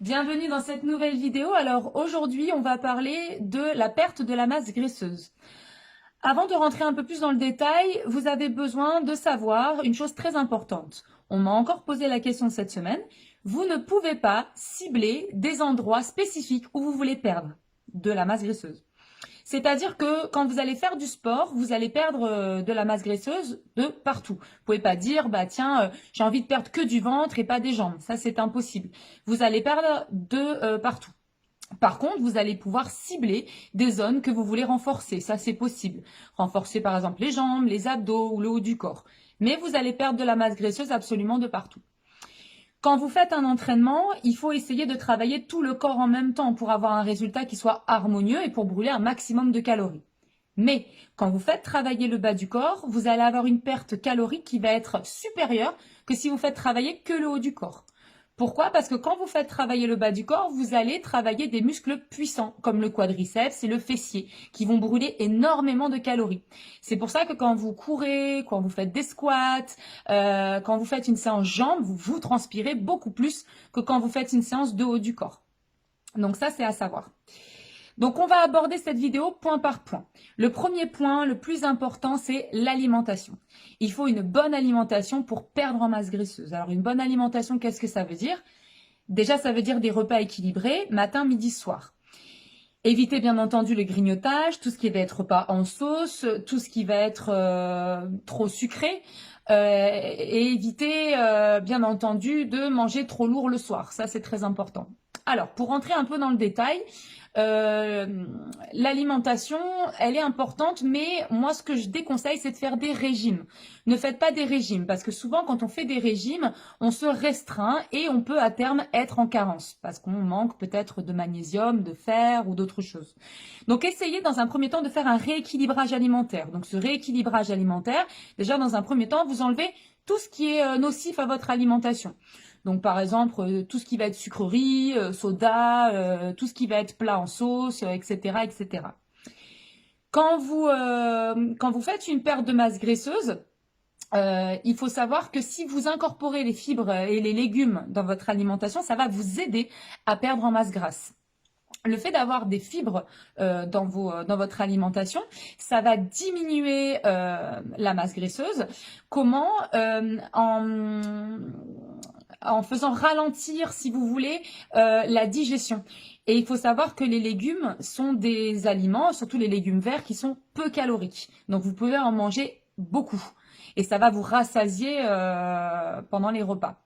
Bienvenue dans cette nouvelle vidéo. Alors aujourd'hui, on va parler de la perte de la masse graisseuse. Avant de rentrer un peu plus dans le détail, vous avez besoin de savoir une chose très importante. On m'a encore posé la question cette semaine. Vous ne pouvez pas cibler des endroits spécifiques où vous voulez perdre de la masse graisseuse. C'est-à-dire que quand vous allez faire du sport, vous allez perdre de la masse graisseuse de partout. Vous pouvez pas dire, bah tiens, j'ai envie de perdre que du ventre et pas des jambes. Ça, c'est impossible. Vous allez perdre de partout. Par contre, vous allez pouvoir cibler des zones que vous voulez renforcer. Ça, c'est possible. Renforcer, par exemple, les jambes, les abdos ou le haut du corps. Mais vous allez perdre de la masse graisseuse absolument de partout. Quand vous faites un entraînement, il faut essayer de travailler tout le corps en même temps pour avoir un résultat qui soit harmonieux et pour brûler un maximum de calories. Mais quand vous faites travailler le bas du corps, vous allez avoir une perte calorique qui va être supérieure que si vous faites travailler que le haut du corps. Pourquoi? Parce que quand vous faites travailler le bas du corps, vous allez travailler des muscles puissants, comme le quadriceps et le fessier, qui vont brûler énormément de calories. C'est pour ça que quand vous courez, quand vous faites des squats, quand vous faites une séance jambes, vous transpirez beaucoup plus que quand vous faites une séance de haut du corps. Donc ça, c'est à savoir. Donc on va aborder cette vidéo point par point. Le premier point, le plus important, c'est l'alimentation. Il faut une bonne alimentation pour perdre en masse graisseuse. Alors une bonne alimentation, qu'est-ce que ça veut dire? Déjà, ça veut dire des repas équilibrés, matin, midi, soir. Évitez bien entendu le grignotage, tout ce qui va être repas en sauce, tout ce qui va être trop sucré. Et évitez bien entendu de manger trop lourd le soir. Ça, c'est très important. Alors, pour rentrer un peu dans le détail, euh, l'alimentation, elle est importante, mais moi, ce que je déconseille, c'est de faire des régimes. Ne faites pas des régimes, parce que souvent, quand on fait des régimes, on se restreint et on peut à terme être en carence, parce qu'on manque peut-être de magnésium, de fer ou d'autres choses. Donc, essayez dans un premier temps de faire un rééquilibrage alimentaire. Donc, ce rééquilibrage alimentaire, déjà, dans un premier temps, vous enlevez tout ce qui est nocif à votre alimentation. Donc par exemple, tout ce qui va être sucrerie, soda, tout ce qui va être plat en sauce, etc., etc. Quand vous faites une perte de masse graisseuse, il faut savoir que si vous incorporez les fibres et les légumes dans votre alimentation, ça va vous aider à perdre en masse grasse. Le fait d'avoir des fibres dans votre alimentation, ça va diminuer la masse graisseuse. Comment? En faisant ralentir, si vous voulez, la digestion. Et il faut savoir que les légumes sont des aliments, surtout les légumes verts, qui sont peu caloriques. Donc vous pouvez en manger beaucoup. Et ça va vous rassasier pendant les repas.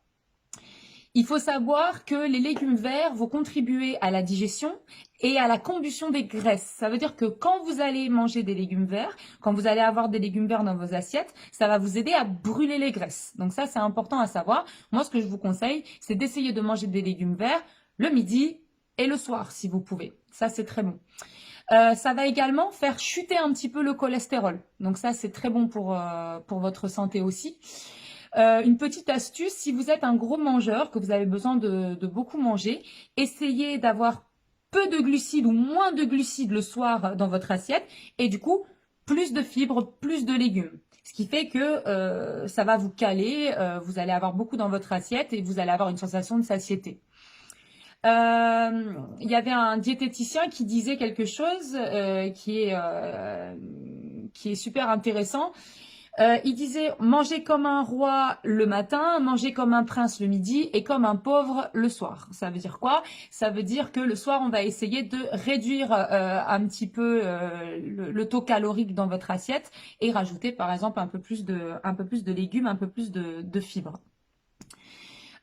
Il faut savoir que les légumes verts vont contribuer à la digestion et à la combustion des graisses. Ça veut dire que quand vous allez manger des légumes verts, quand vous allez avoir des légumes verts dans vos assiettes, ça va vous aider à brûler les graisses. Donc ça, c'est important à savoir. Moi, ce que je vous conseille, c'est d'essayer de manger des légumes verts le midi et le soir, si vous pouvez. Ça, c'est très bon. Ça va également faire chuter un petit peu le cholestérol. Donc ça, c'est très bon pour votre santé aussi. Une petite astuce, si vous êtes un gros mangeur, que vous avez besoin de beaucoup manger, essayez d'avoir peu de glucides ou moins de glucides le soir dans votre assiette et du coup, plus de fibres, plus de légumes. Ce qui fait que ça va vous caler, vous allez avoir beaucoup dans votre assiette et vous allez avoir une sensation de satiété. Il y avait un diététicien qui disait quelque chose qui est super intéressant. Il disait manger comme un roi le matin, manger comme un prince le midi et comme un pauvre le soir. Ça veut dire quoi? Ça veut dire que le soir, on va essayer de réduire un petit peu le taux calorique dans votre assiette et rajouter par exemple un peu plus de légumes, un peu plus de fibres.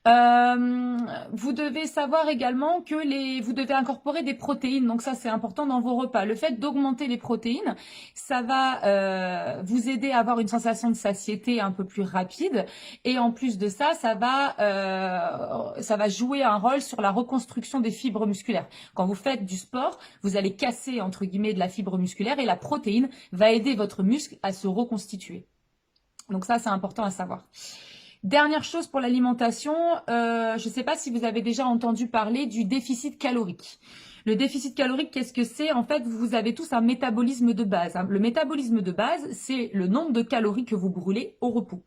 Vous devez savoir également que vous devez incorporer des protéines, donc ça c'est important dans vos repas. Le fait d'augmenter les protéines, ça va vous aider à avoir une sensation de satiété un peu plus rapide, et en plus de ça, ça va jouer un rôle sur la reconstruction des fibres musculaires. Quand vous faites du sport, vous allez casser entre guillemets de la fibre musculaire et la protéine va aider votre muscle à se reconstituer. Donc ça c'est important à savoir. Dernière chose pour l'alimentation, je ne sais pas si vous avez déjà entendu parler du déficit calorique. Le déficit calorique, qu'est-ce que c'est? En fait, vous avez tous un métabolisme de base. Le métabolisme de base, c'est le nombre de calories que vous brûlez au repos.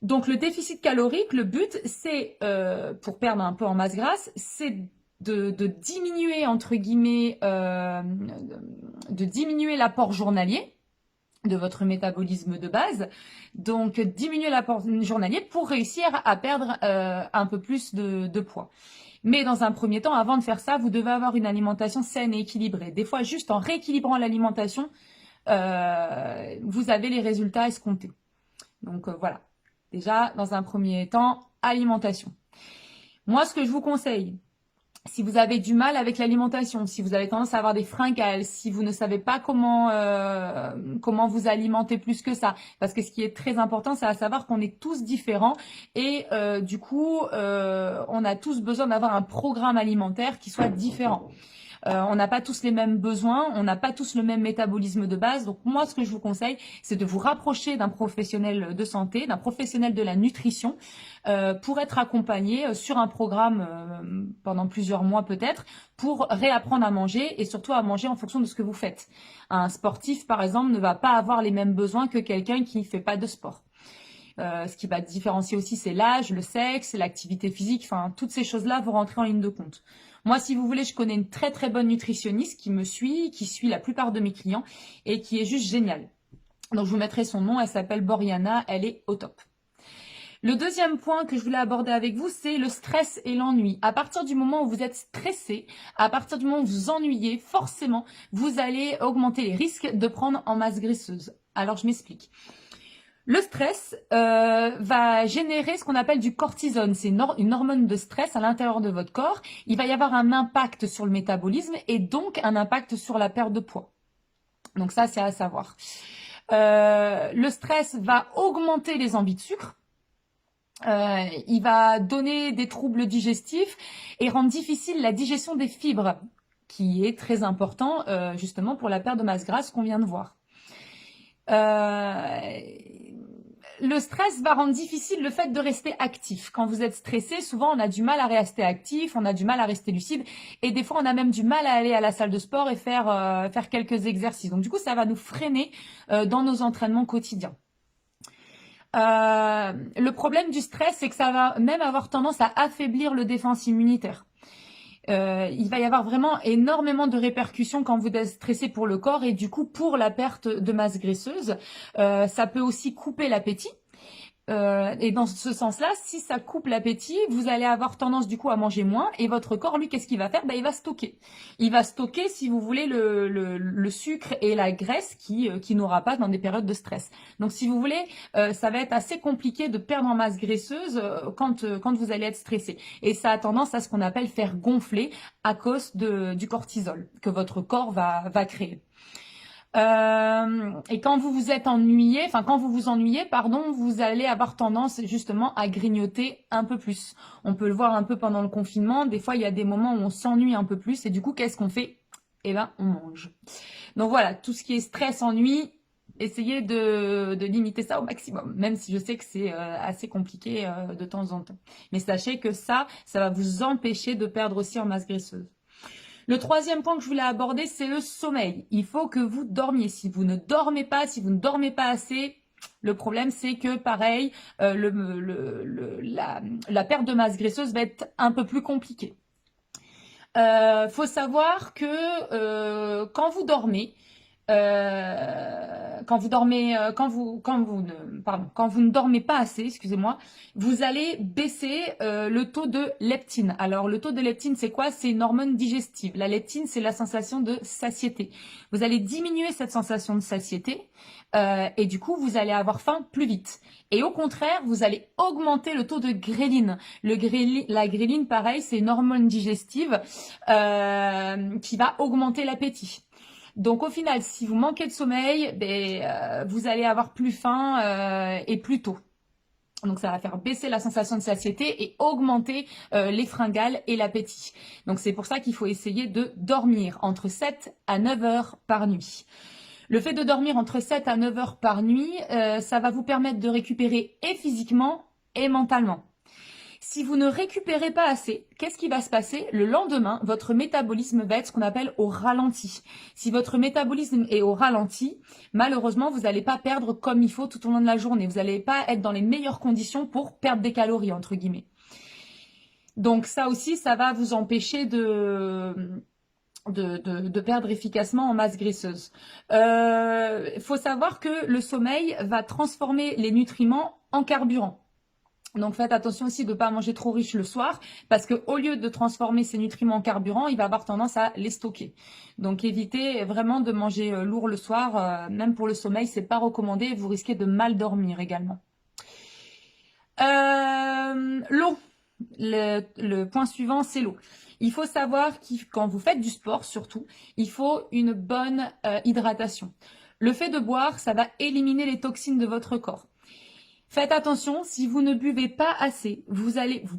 Donc le déficit calorique, le but, c'est, pour perdre un peu en masse grasse, c'est de diminuer, entre guillemets, de diminuer l'apport journalier de votre métabolisme de base. Donc diminuer l'apport journalier pour réussir à perdre un peu plus de poids. Mais dans un premier temps, avant de faire ça, vous devez avoir une alimentation saine et équilibrée. Des fois, juste en rééquilibrant l'alimentation, vous avez les résultats escomptés. Donc voilà. Déjà, dans un premier temps, alimentation. Moi, ce que je vous conseille, si vous avez du mal avec l'alimentation, si vous avez tendance à avoir des fringales, si vous ne savez pas comment vous alimenter plus que ça, parce que ce qui est très important, c'est à savoir qu'on est tous différents et du coup, on a tous besoin d'avoir un programme alimentaire qui soit différent. On n'a pas tous les mêmes besoins, on n'a pas tous le même métabolisme de base. Donc moi, ce que je vous conseille, c'est de vous rapprocher d'un professionnel de santé, d'un professionnel de la nutrition, pour être accompagné sur un programme pendant plusieurs mois peut-être, pour réapprendre à manger et surtout à manger en fonction de ce que vous faites. Un sportif, par exemple, ne va pas avoir les mêmes besoins que quelqu'un qui ne fait pas de sport. Ce qui va différencier aussi, c'est l'âge, le sexe, l'activité physique, enfin, toutes ces choses-là vont rentrer en ligne de compte. Moi, si vous voulez, je connais une très très bonne nutritionniste qui me suit, qui suit la plupart de mes clients et qui est juste géniale. Donc, je vous mettrai son nom, elle s'appelle Boriana, elle est au top. Le deuxième point que je voulais aborder avec vous, c'est le stress et l'ennui. À partir du moment où vous êtes stressé, à partir du moment où vous ennuyez, forcément, vous allez augmenter les risques de prendre en masse graisseuse. Alors, je m'explique. Le stress va générer ce qu'on appelle du cortisone. C'est une hormone de stress à l'intérieur de votre corps. Il va y avoir un impact sur le métabolisme et donc un impact sur la perte de poids. Donc ça, c'est à savoir. Le stress va augmenter les envies de sucre. Il va donner des troubles digestifs et rendre difficile la digestion des fibres, qui est très important justement pour la perte de masse grasse qu'on vient de voir. Le stress va rendre difficile le fait de rester actif. Quand vous êtes stressé, souvent on a du mal à rester actif, on a du mal à rester lucide et des fois on a même du mal à aller à la salle de sport et faire quelques exercices. Donc du coup, ça va nous freiner dans nos entraînements quotidiens. Le problème du stress, c'est que ça va même avoir tendance à affaiblir le défense immunitaire. Il va y avoir vraiment énormément de répercussions quand vous êtes stressé pour le corps et du coup pour la perte de masse graisseuse. Ça peut aussi couper l'appétit. Et dans ce sens-là, si ça coupe l'appétit, vous allez avoir tendance du coup à manger moins et votre corps, lui, qu'est-ce qu'il va faire? Il va stocker. Il va stocker, si vous voulez, le sucre et la graisse qui n'aura pas dans des périodes de stress. Donc, si vous voulez, ça va être assez compliqué de perdre en masse graisseuse quand vous allez être stressé. Et ça a tendance à ce qu'on appelle faire gonfler à cause du cortisol que votre corps va créer. Et quand vous vous ennuyez, vous allez avoir tendance justement à grignoter un peu plus. On peut le voir un peu pendant le confinement. Des fois, il y a des moments où on s'ennuie un peu plus et du coup, qu'est-ce qu'on fait? Eh ben, on mange. Donc voilà, tout ce qui est stress, ennui, essayez de limiter ça au maximum, même si je sais que c'est assez compliqué de temps en temps. Mais sachez que ça va vous empêcher de perdre aussi en masse graisseuse. Le troisième point que je voulais aborder, c'est le sommeil. Il faut que vous dormiez. Si vous ne dormez pas, si vous ne dormez pas assez, le problème c'est que pareil, la perte de masse graisseuse va être un peu plus compliquée. Faut savoir que quand vous dormez, quand vous ne dormez pas assez, excusez-moi, vous allez baisser le taux de leptine. Alors le taux de leptine, c'est quoi? C'est une hormone digestive. La leptine, c'est la sensation de satiété. Vous allez diminuer cette sensation de satiété et du coup, vous allez avoir faim plus vite. Et au contraire, vous allez augmenter le taux de gréline. La gréline, pareil, c'est une hormone digestive qui va augmenter l'appétit. Donc au final, si vous manquez de sommeil, vous allez avoir plus faim et plus tôt. Donc ça va faire baisser la sensation de satiété et augmenter les fringales et l'appétit. Donc c'est pour ça qu'il faut essayer de dormir entre 7 à 9 heures par nuit. Le fait de dormir entre 7 à 9 heures par nuit, ça va vous permettre de récupérer et physiquement et mentalement. Si vous ne récupérez pas assez, qu'est-ce qui va se passer? Le lendemain, votre métabolisme va être ce qu'on appelle au ralenti. Si votre métabolisme est au ralenti, malheureusement, vous n'allez pas perdre comme il faut tout au long de la journée. Vous n'allez pas être dans les meilleures conditions pour perdre des calories, entre guillemets. Donc ça aussi, ça va vous empêcher de perdre efficacement en masse graisseuse. Il faut savoir que le sommeil va transformer les nutriments en carburant. Donc faites attention aussi de ne pas manger trop riche le soir, parce qu'au lieu de transformer ces nutriments en carburant, il va avoir tendance à les stocker. Donc évitez vraiment de manger lourd le soir, même pour le sommeil, c'est pas recommandé, vous risquez de mal dormir également. L'eau. Le point suivant, c'est l'eau. Il faut savoir que quand vous faites du sport, surtout, il faut une bonne hydratation. Le fait de boire, ça va éliminer les toxines de votre corps. Faites attention, si vous ne buvez pas assez, vous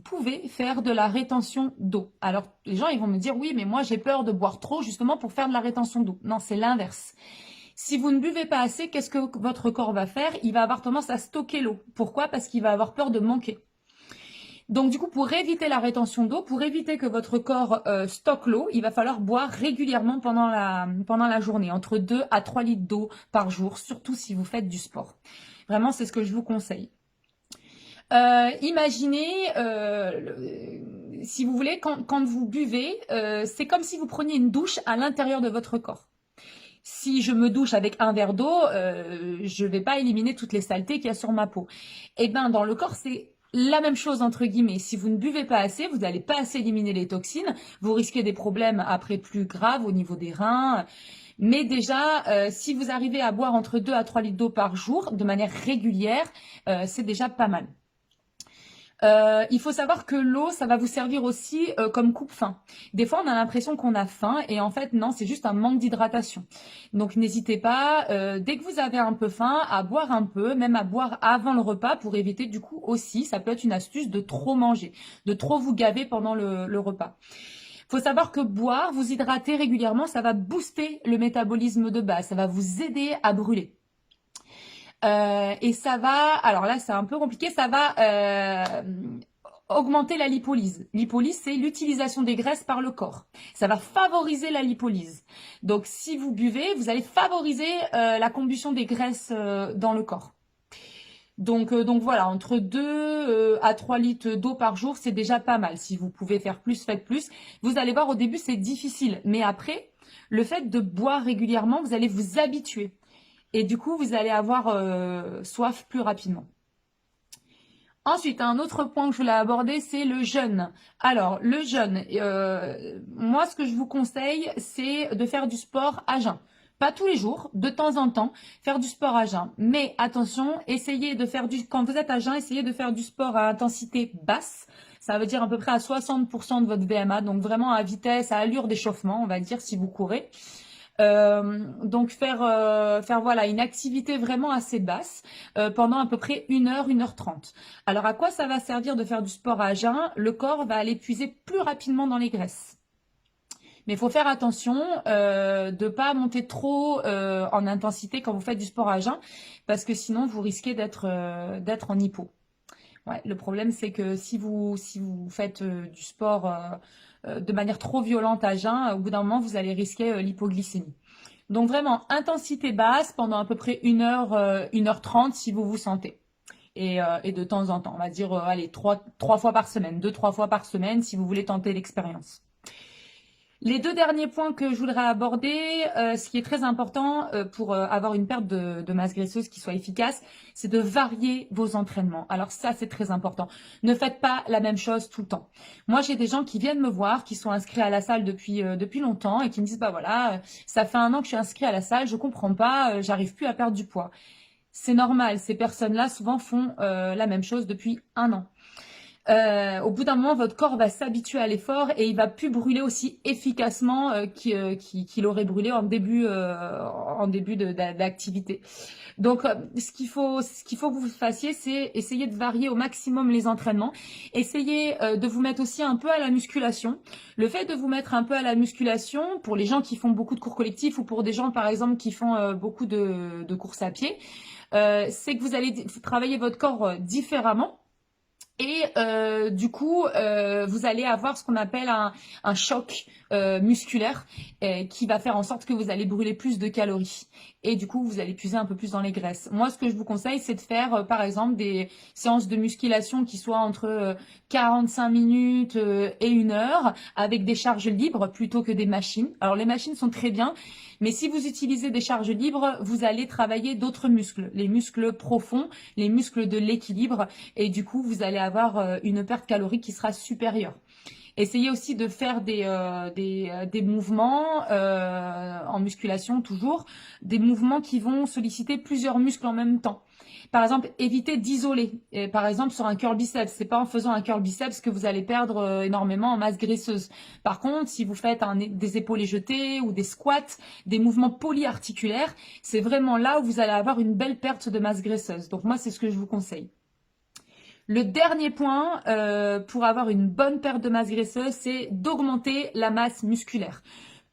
pouvez faire de la rétention d'eau. Alors, les gens, ils vont me dire, oui, mais moi, j'ai peur de boire trop, justement, pour faire de la rétention d'eau. Non, c'est l'inverse. Si vous ne buvez pas assez, qu'est-ce que votre corps va faire? Il va avoir tendance à stocker l'eau. Pourquoi? Parce qu'il va avoir peur de manquer. Donc, du coup, pour éviter la rétention d'eau, pour éviter que votre corps stocke l'eau, il va falloir boire régulièrement pendant la journée, entre 2 à 3 litres d'eau par jour, surtout si vous faites du sport. Vraiment, c'est ce que je vous conseille. Imaginez, si vous voulez, quand vous buvez, c'est comme si vous preniez une douche à l'intérieur de votre corps. Si je me douche avec un verre d'eau, je ne vais pas éliminer toutes les saletés qu'il y a sur ma peau. Eh bien, dans le corps, c'est la même chose entre guillemets. Si vous ne buvez pas assez, vous n'allez pas assez éliminer les toxines. Vous risquez des problèmes après plus graves au niveau des reins. Mais déjà, si vous arrivez à boire entre 2 à 3 litres d'eau par jour de manière régulière, c'est déjà pas mal. Il faut savoir que l'eau, ça va vous servir aussi comme coupe-faim. Des fois, on a l'impression qu'on a faim et en fait, non, c'est juste un manque d'hydratation. Donc, n'hésitez pas, dès que vous avez un peu faim, à boire un peu, même à boire avant le repas pour éviter du coup aussi, ça peut être une astuce de trop manger, de trop vous gaver pendant le repas. Il faut savoir que boire, vous hydrater régulièrement, ça va booster le métabolisme de base, ça va vous aider à brûler. Et ça va, alors là c'est un peu compliqué, ça va augmenter la lipolyse. Lipolyse, c'est l'utilisation des graisses par le corps. Ça va favoriser la lipolyse. Donc si vous buvez, vous allez favoriser la combustion des graisses dans le corps. Donc voilà, entre 2 à 3 litres d'eau par jour, c'est déjà pas mal. Si vous pouvez faire plus, faites plus. Vous allez voir, au début, c'est difficile. Mais après, le fait de boire régulièrement, vous allez vous habituer. Et du coup, vous allez avoir soif plus rapidement. Ensuite, un autre point que je voulais aborder, c'est le jeûne. Alors, le jeûne, moi, ce que je vous conseille, c'est de faire du sport à jeun. Pas tous les jours, de temps en temps, faire du sport à jeun. Mais attention, essayez de faire quand vous êtes à jeun, essayez de faire du sport à intensité basse. Ça veut dire à peu près à 60% de votre VMA, donc vraiment à vitesse, à allure d'échauffement, on va dire, si vous courez. Donc faire voilà une activité vraiment assez basse pendant à peu près 1 heure, 1 h 30. Alors à quoi ça va servir de faire du sport à jeun? Le corps va aller puiser plus rapidement dans les graisses. Mais il faut faire attention de ne pas monter trop en intensité quand vous faites du sport à jeun, parce que sinon vous risquez d'être en hypo. Ouais, le problème c'est que si vous faites du sport de manière trop violente à jeun, au bout d'un moment vous allez risquer l'hypoglycémie. Donc vraiment intensité basse pendant à peu près 1 heure, 1 h 30 si vous vous sentez. Et de temps en temps, on va dire allez 3 fois par semaine, 2-3 fois par semaine si vous voulez tenter l'expérience. Les 2 derniers points que je voudrais aborder, ce qui est très important pour avoir une perte de masse graisseuse qui soit efficace, c'est de varier vos entraînements. Alors ça, c'est très important. Ne faites pas la même chose tout le temps. Moi, j'ai des gens qui viennent me voir, qui sont inscrits à la salle depuis longtemps et qui me disent, bah voilà, ça fait 1 an que je suis inscrit à la salle, je comprends pas, j'arrive plus à perdre du poids. C'est normal, ces personnes-là souvent font la même chose depuis 1 an. Au bout d'un moment, votre corps va s'habituer à l'effort et il va plus brûler aussi efficacement qu'il aurait brûlé en début d'activité. Donc, ce qu'il faut que vous fassiez, c'est essayer de varier au maximum les entraînements. Essayez de vous mettre aussi un peu à la musculation. Le fait de vous mettre un peu à la musculation, pour les gens qui font beaucoup de cours collectifs ou pour des gens, par exemple, qui font beaucoup de courses à pied, c'est que vous allez travailler votre corps différemment. Et du coup, vous allez avoir ce qu'on appelle un choc musculaire qui va faire en sorte que vous allez brûler plus de calories. Et du coup, vous allez puiser un peu plus dans les graisses. Moi, ce que je vous conseille, c'est de faire, par exemple, des séances de musculation qui soient entre 45 minutes et 1 heure, avec des charges libres plutôt que des machines. Alors, les machines sont très bien, mais si vous utilisez des charges libres, vous allez travailler d'autres muscles, les muscles profonds, les muscles de l'équilibre, et du coup, vous allez avoir une perte calorique qui sera supérieure. Essayez aussi de faire des mouvements en musculation toujours, des mouvements qui vont solliciter plusieurs muscles en même temps. Par exemple, évitez d'isoler. Par exemple, sur un curl biceps, c'est pas en faisant un curl biceps que vous allez perdre énormément en masse graisseuse. Par contre, si vous faites des épaules jetés ou des squats, des mouvements polyarticulaires, c'est vraiment là où vous allez avoir une belle perte de masse graisseuse. Donc moi, c'est ce que je vous conseille. Le dernier point pour avoir une bonne perte de masse graisseuse, c'est d'augmenter la masse musculaire.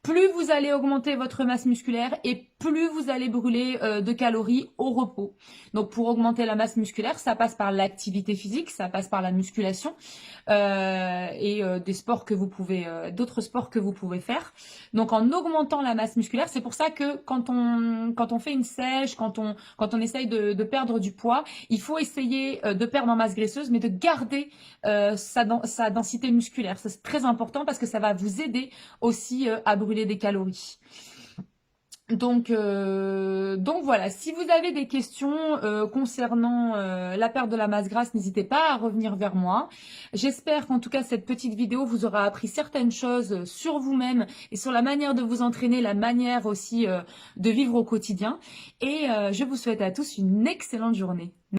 Plus vous allez augmenter votre masse musculaire et plus vous allez brûler de calories au repos. Donc pour augmenter la masse musculaire, ça passe par l'activité physique, ça passe par la musculation et des sports que vous pouvez, d'autres sports que vous pouvez faire. Donc en augmentant la masse musculaire, c'est pour ça que quand on fait une sèche, quand on essaye de perdre du poids, il faut essayer de perdre en masse graisseuse, mais de garder sa densité musculaire. C'est très important parce que ça va vous aider aussi à brûler des calories. Donc voilà, si vous avez des questions concernant la perte de la masse grasse, n'hésitez pas à revenir vers moi. J'espère qu'en tout cas cette petite vidéo vous aura appris certaines choses sur vous-même et sur la manière de vous entraîner, la manière aussi de vivre au quotidien. Et je vous souhaite à tous une excellente journée.